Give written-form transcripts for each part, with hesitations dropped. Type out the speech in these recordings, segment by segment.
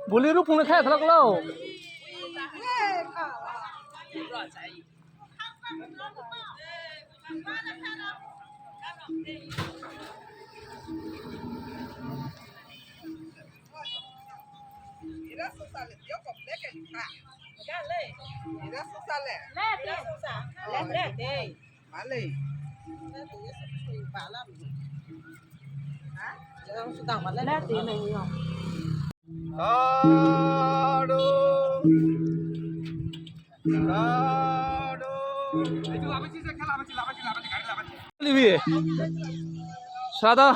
Bolero pun khai thak lo Livi Sada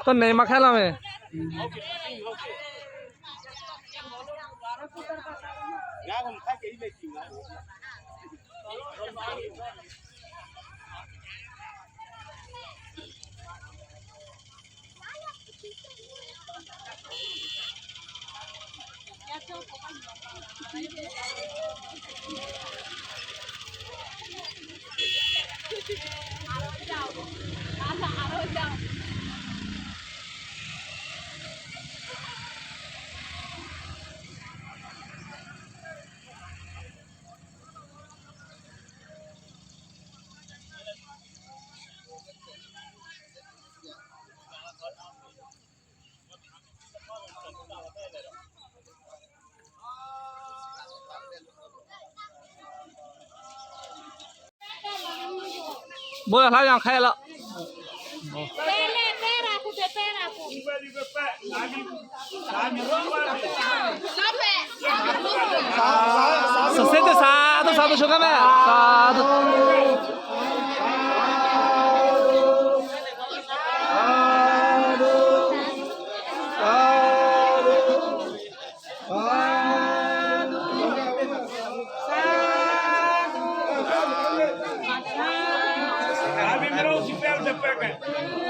तो नहीं मखेला में बोला था यहाँ खाया ला सस्ते साधु साधु शुगर में साधु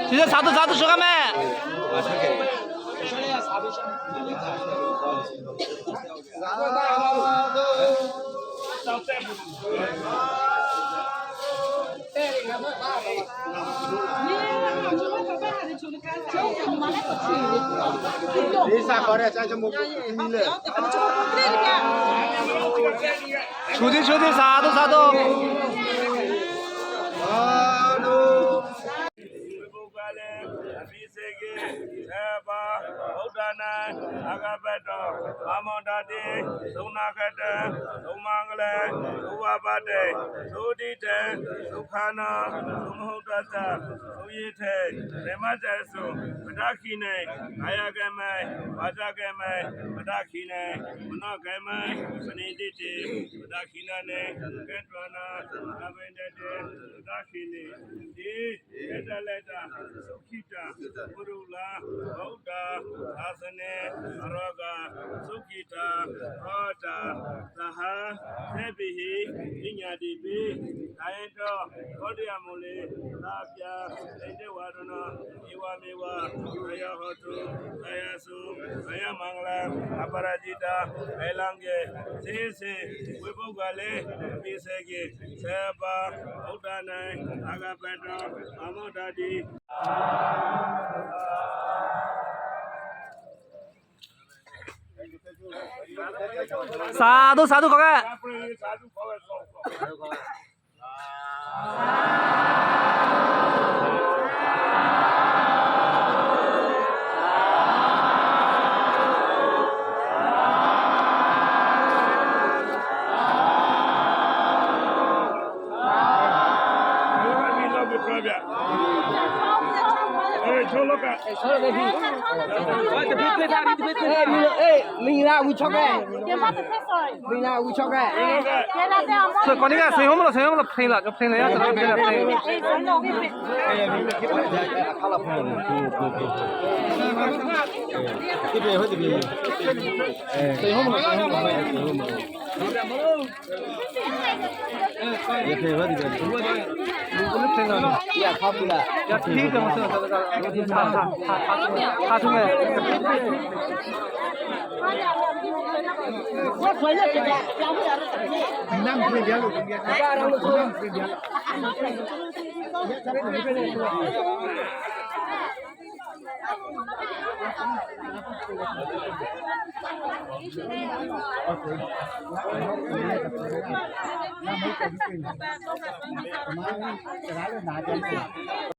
진짜 사도 사도 쇼가매 초디 초디 사도 사도 Agabado, Amadade, Sunagada, Umanga လံဥပပါတေသုတိတံဒုက္ခနာသမဟုတ်တသသုယေထေဓမ္မတဆုပဒခိနေကာယကမေဝါစာကမေပဒခိနေမနောကမေပဏိတိတေပဒခိနာနေကေတဝနာသဗ္ဗေတတေပဒခိနေဒီကေတလက်တာသုခိတာပုရုလာဗုဒ္ဓသာသနေရောဂသုခိတာဟောတာသဟာသေပိဟိပညာတိပိအာယတောဟောတရားမူလေသာပြဣတိဝါဒနာဧဝမေဝအယဟောတုအယဆုအယမင်္ဂလာအပရจิตာအေလံကေသေစေဝိပုဂ္ဂလေပိစေကေသေပါဥဒ္ဒနံအာဂပတောအမောဒတိ စာတို့ခေါ်ခဲ့ မင်းလာဦးချောက်ကဲမင်းလာဦးချောက်ကဲ ဆိုကောင်းကဆေးဟောမလို့ဆေးဟောမလို့ဖိလာဖိနေရကျွန်တော်ဖိလာဖိဆေးဟောမလို့ဆေးဟောမလို့ ရဖေဝဒီပဲ ဘယ်လိုဖိလာလဲ ရခောက်ပြီလား ရထီးကမစဟာထုမဲ့ 我穿了这个，要不要这个？你那不别路，别别。